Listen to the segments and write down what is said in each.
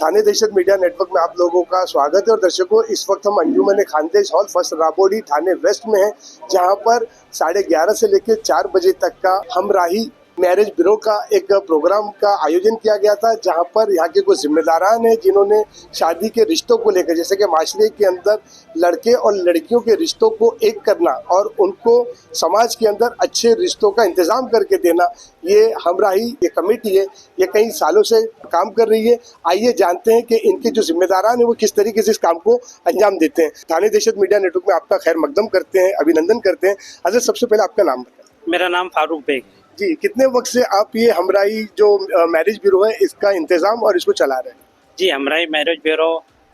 थाने दहशत media network में आप लोगों का स्वागत है। और दर्शकों, इस वक्त हम अंजुमन खानदेश हॉल फर्स्ट राबोडी थाने वेस्ट में हैं, जहां पर 11:30 से लेकर 4 बजे तक का हमराही मैरिज ब्यूरो का एक प्रोग्राम का आयोजन किया गया था, जहां पर यहाँ के कुछ जिम्मेदारान हैं जिन्होंने शादी के रिश्तों को लेकर, जैसे कि माशरे के अंदर लड़के और लड़कियों के रिश्तों को एक करना और उनको समाज के अंदर अच्छे रिश्तों का इंतजाम करके देना, ये हमराही ये कमेटी है, ये कई सालों से काम कर रही है। आइए जानते हैं कि इनके जो जिम्मेदारान हैं वो किस तरीके से इस काम को अंजाम देते हैं। थाने दहशत मीडिया नेटवर्क में आपका खैर मकदम करते हैं, अभिनंदन करते हैं। हजरत, सबसे पहले आपका नाम बताएं। मेरा नाम फारूक बेग जी, कितने वक्त से आप ये हमराही जो मैरिज ब्यूरो है इसका इंतजाम और इसको चला रहे हैं? जी, हमराही मैरिज ब्यूरो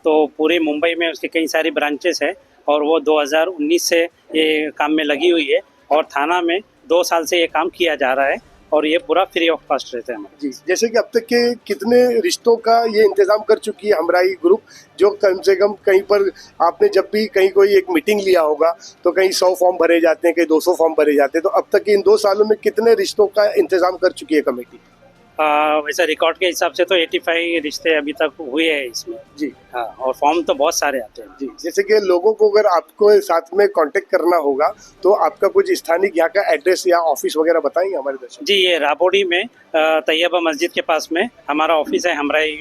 तो पूरे मुंबई में उसकी कई सारी ब्रांचेस है और वो 2019 से ये काम में लगी हुई है और थाना में 2 साल से ये काम किया जा रहा है और ये पूरा फ्री ऑफ कॉस्ट रहता है हमारा। जी, जैसे कि अब तक के कितने रिश्तों का ये इंतजाम कर चुकी है हमराही ग्रुप, जो कम से कम कहीं पर आपने जब भी कहीं कोई एक मीटिंग लिया होगा तो कहीं 100 फॉर्म भरे जाते हैं, कहीं 200 फॉर्म भरे जाते हैं, तो अब तक के इन 2 सालों में कितने रिश्तों का इंतजाम कर चुकी है कमेटी? वैसे रिकॉर्ड के हिसाब से तो 85 रिश्ते अभी तक हुए हैं इसमें। जी हाँ, और फॉर्म तो बहुत सारे आते हैं। जी, जैसे कि लोगों को अगर आपको साथ में कांटेक्ट करना होगा तो आपका कुछ स्थानिक यहाँ का एड्रेस या ऑफिस वगैरह बताएंगे हमारे दर्शक? जी, ये राबोडी में तैयबा मस्जिद के पास में हमारा ऑफिस है हमराही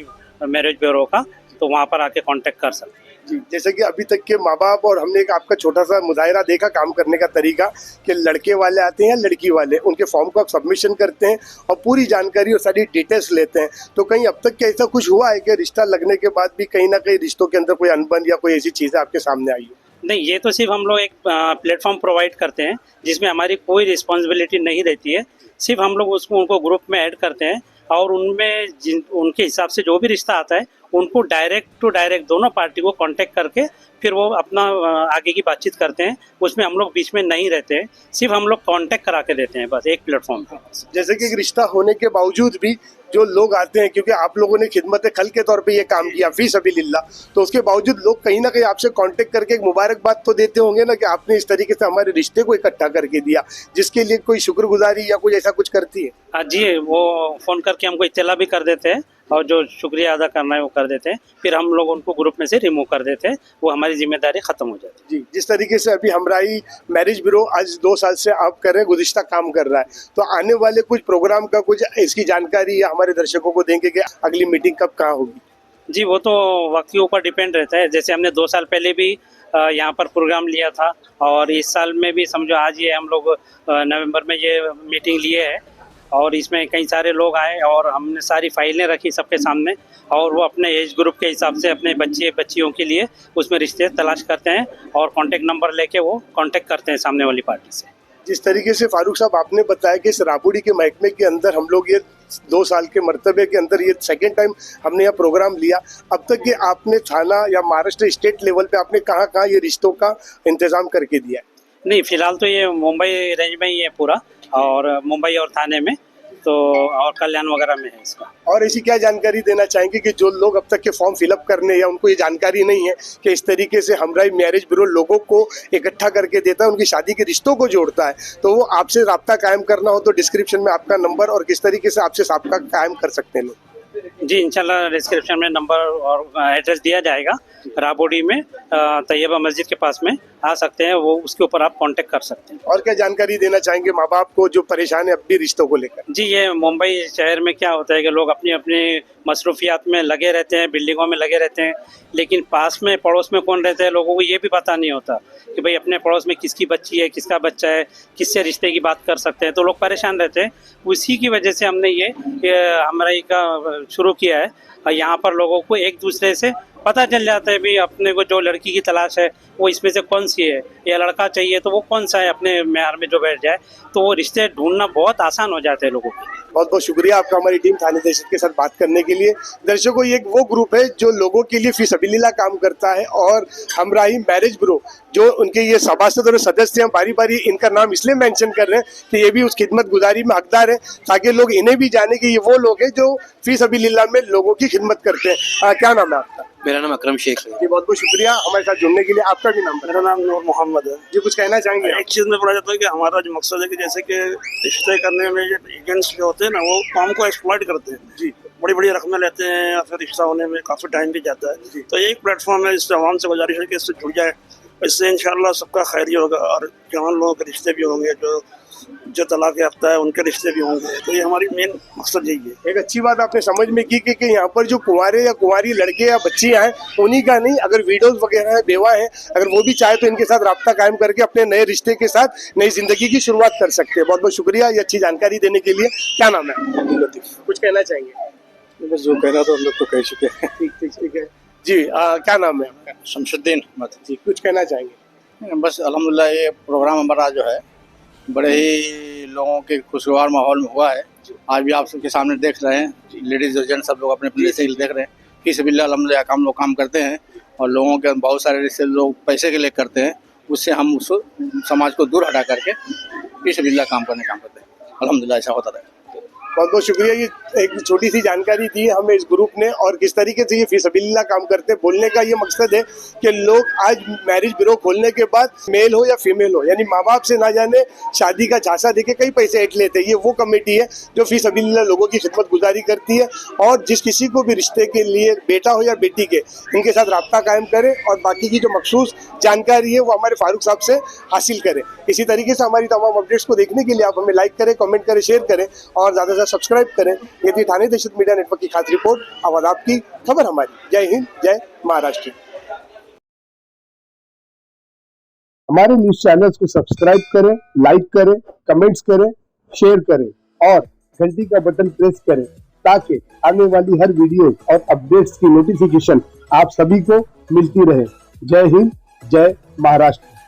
मैरिज ब्यूरो का, तो वहाँ पर आके कांटेक्ट कर सकते हैं। जी, जैसे कि अभी तक के माँ बाप और हमने एक आपका छोटा सा मुजाहिरा देखा काम करने का तरीका, कि लड़के वाले आते हैं या लड़की वाले, उनके फॉर्म को आप सबमिशन करते हैं और पूरी जानकारी और सारी डिटेल्स लेते हैं। तो कहीं अब तक क्या ऐसा कुछ हुआ है कि रिश्ता लगने के बाद भी कहीं ना कहीं रिश्तों के अंदर कोई अनबन या कोई ऐसी चीज़ें आपके सामने आई हो? नहीं, ये तो सिर्फ हम लोग एक प्लेटफॉर्म प्रोवाइड करते हैं जिसमें हमारी कोई रिस्पॉन्सिबिलिटी नहीं रहती है। सिर्फ हम लोग उसको उनको ग्रुप में ऐड करते हैं और उनमें उनके हिसाब से जो भी रिश्ता आता है उनको डायरेक्ट टू डायरेक्ट दोनों पार्टी को कांटेक्ट करके फिर वो अपना आगे की बातचीत करते हैं। उसमें हम लोग बीच में नहीं रहते हैं, सिर्फ हम लोग कांटेक्ट करा के देते हैं बस एक प्लेटफॉर्म पे। जैसे कि एक रिश्ता होने के बावजूद भी जो लोग आते हैं, क्योंकि आप लोगों ने खिदमत खल के तौर पे ये काम किया फी सबीलिल्लाह, तो उसके बावजूद लोग कहीं ना कहीं आपसे कांटेक्ट करके एक मुबारकबाद तो देते होंगे ना कि आपने इस तरीके से हमारे रिश्ते को इकट्ठा करके दिया, जिसके लिए कोई शुक्रगुजारी या कोई ऐसा कुछ करती है? जी, वो फ़ोन करके हमको इत्तला भी कर देते हैं और जो शुक्रिया अदा करना है वो कर देते हैं। फिर हम लोग उनको ग्रुप में से रिमूव कर देते हैं, वो हमारी जिम्मेदारी ख़त्म हो जाती है। जी, जिस तरीके से अभी हमराही मैरिज ब्यूरो आज 2 साल से आप कर रहे हैं, गुज़िश्ता काम कर रहा है, तो आने वाले कुछ प्रोग्राम का कुछ इसकी जानकारी या हमारे दर्शकों को देंगे कि अगली मीटिंग कब कहाँ होगी? जी, वो तो वक्त के ऊपर डिपेंड रहता है। जैसे हमने 2 साल पहले भी यहाँ पर प्रोग्राम लिया था और इस साल में भी समझो आज ये हम लोग नवंबर में ये मीटिंग लिए है और इसमें कई सारे लोग आए और हमने सारी फाइलें रखी सबके सामने और वो अपने एज ग्रुप के हिसाब से अपने बच्चे बच्चियों के लिए उसमें रिश्ते तलाश करते हैं और कांटेक्ट नंबर लेके वो कांटेक्ट करते हैं सामने वाली पार्टी से। जिस तरीके से फारूक साहब आपने बताया कि इस राबोडी के महकमे के अंदर हम लोग ये 2 साल के मर्तबे के अंदर ये सेकेंड टाइम हमने यह प्रोग्राम लिया, अब तक के आपने थाना या महाराष्ट्र स्टेट लेवल पे आपने कहाँ ये रिश्तों का इंतजाम करके दिया है? नहीं, फिलहाल तो ये मुंबई रेंज में ही है पूरा, और मुंबई और थाने में तो और कल्याण वगैरह में है इसका। और ऐसी क्या जानकारी देना चाहेंगे कि जो लोग अब तक के फॉर्म फिलअप करने या उनको ये जानकारी नहीं है कि इस तरीके से हमराही मैरिज ब्यूरो लोगों को इकट्ठा करके देता है, उनकी शादी के रिश्तों को जोड़ता है, तो वो आपसे राब्ता कायम करना हो तो डिस्क्रिप्शन में आपका नंबर और किस तरीके से आपसे राब्ता कायम कर सकते हैं लोग? जी, इंशाल्लाह डिस्क्रिप्शन में नंबर और एड्रेस दिया जाएगा। राबोडी में तैयबा मस्जिद के पास में आ सकते हैं, वो उसके ऊपर आप कांटेक्ट कर सकते हैं। और क्या जानकारी देना चाहेंगे माँ बाप को जो परेशान है अपनी रिश्तों को लेकर? जी, ये मुंबई शहर में क्या होता है कि लोग अपनी अपनी मसरूफियात में लगे रहते हैं, बिल्डिंगों में लगे रहते हैं, लेकिन पास में पड़ोस में कौन रहता है लोगों को ये भी पता नहीं होता कि भाई अपने पड़ोस में किसकी बच्ची है, किसका बच्चा है, किससे रिश्ते की बात कर सकते हैं, तो लोग परेशान रहते हैं। उसी की वजह से हमने ये हमराही का शुरू किया है और यहाँ पर लोगों को एक दूसरे से पता चल जाता है भी अपने को जो लड़की की तलाश है वो इसमें से कौन सी है, या लड़का चाहिए तो वो कौन सा है अपने म्यार में जो बैठ जाए, तो वो रिश्ते ढूंढना बहुत आसान हो जाते हैं लोगों को। बहुत बहुत शुक्रिया आपका हमारी टीम थाने दहशत के साथ बात करने के लिए। दर्शकों, ये वो ग्रुप है जो लोगों के लिए फी सबीलिल्लाह काम करता है और हमराही मैरिज ब्यूरो जो उनके ये सभासद और सदस्य हैं, बारी बारी इनका नाम इसलिए मेंशन कर रहे हैं कि ये भी उस खिदमत गुजारी में हकदार है, ताकि लोग इन्हें भी जाने कि ये वो लोग हैं जो फी सबीलिल्लाह में लोगों की खिदमत करते हैं। क्या नाम है आपका? मेरा नाम अकरम शेख है। जी, बहुत बहुत शुक्रिया हमारे साथ जुड़ने के लिए। आपका भी नाम? मेरा नाम नूर मोहम्मद है। जी, कुछ कहना चाहेंगे? एक चीज़ में बोला जाता है कि हमारा जो मकसद है कि जैसे कि रिश्ते करने में जो एजेंट्स जो होते हैं ना वो काम को एक्सप्लॉइट करते हैं। जी, बड़ी बड़ी रकमें लेते हैं या फिर रिश्ता होने में काफ़ी टाइम भी जाता है। तो एक प्लेटफॉर्म है, इससे आवाम से गुजारिश है कि इससे जुड़ जाए, इससे इंशाल्लाह सबका खैर ही होगा और जवान लोगों के रिश्ते भी होंगे, जो तलाक याफ्ता है उनके रिश्ते भी होंगे। तो ये हमारी मेन मकसद यही है। एक अच्छी बात आपने समझ में की कि यहाँ पर जो कुंवारे या कुंवारी लड़के या बच्चियां हैं उन्हीं का नहीं, अगर विडोज वगैरह है, बेवा है, अगर वो भी चाहे तो इनके साथ राब्ता कायम करके अपने नए रिश्ते के साथ नई जिंदगी की शुरुआत कर सकते हैं। बहुत बहुत शुक्रिया ये अच्छी जानकारी देने के लिए। क्या नाम है? कुछ कहना चाहेंगे? बस जो कहना था हम लोग तो कह चुके हैं। ठीक है जी। क्या नाम है आपका? शमशुद्दीन अहमद जी, कुछ कहना चाहेंगे? बस अल्हम्दुलिल्लाह ये प्रोग्राम हमारा जो है बड़े ही लोगों के खुशगवार माहौल में हुआ है। आज भी आप सबके सामने देख रहे हैं, लेडीज और जेंट्स सब लोग अपने अपने से देख रहे हैं। फी सबिल्लाह अल्हम्दुलिल्लाह हम लोग काम करते हैं और लोगों के बहुत सारे रिश्ते लोग पैसे के लिए करते हैं, उससे हम उसको समाज को दूर हटा करके फी सबिल्लाह काम करते हैं। अल्हम्दुलिल्लाह ऐसा होता है। बहुत बहुत शुक्रिया। ये एक छोटी सी जानकारी दी है हमें इस ग्रुप ने और किस तरीके से ये फी सबिल्लाह काम करते हैं। बोलने का ये मकसद है कि लोग आज मैरिज ब्यूरो खोलने के बाद मेल हो या फीमेल हो, यानी माँ बाप से ना जाने शादी का झांसा देके कई पैसे ऐंठ लेते हैं। ये वो कमेटी है जो फी सबिल्लाह लोगों की खिदमत गुजारी करती है और जिस किसी को भी रिश्ते के लिए बेटा हो या बेटी के, इनके साथ राब्ता कायम करे और बाकी की जो मखसूस जानकारी है वो हमारे फारूक साहब से हासिल करें। इसी तरीके से हमारी तमाम अपडेट्स को देखने के लिए आप हमें लाइक करें, कमेंट करें, शेयर करें और ज़्यादा से ज़्यादा सब्सक्राइब करें। ये थी थाने दहशत मीडिया नेटवर्क की खास रिपोर्ट। आवाज़ आपकी, खबर हमारी। जय हिंद, जय महाराष्ट्र। हमारे न्यूज चैनल्स को सब्सक्राइब करें, लाइक करें, कमेंट्स करें, शेयर करें और घंटी का बटन प्रेस करें ताकि आने वाली हर वीडियो और अपडेट्स की नोटिफिकेशन आप सभी को मिलती रहे। जय हिंद, जय महाराष्ट्र।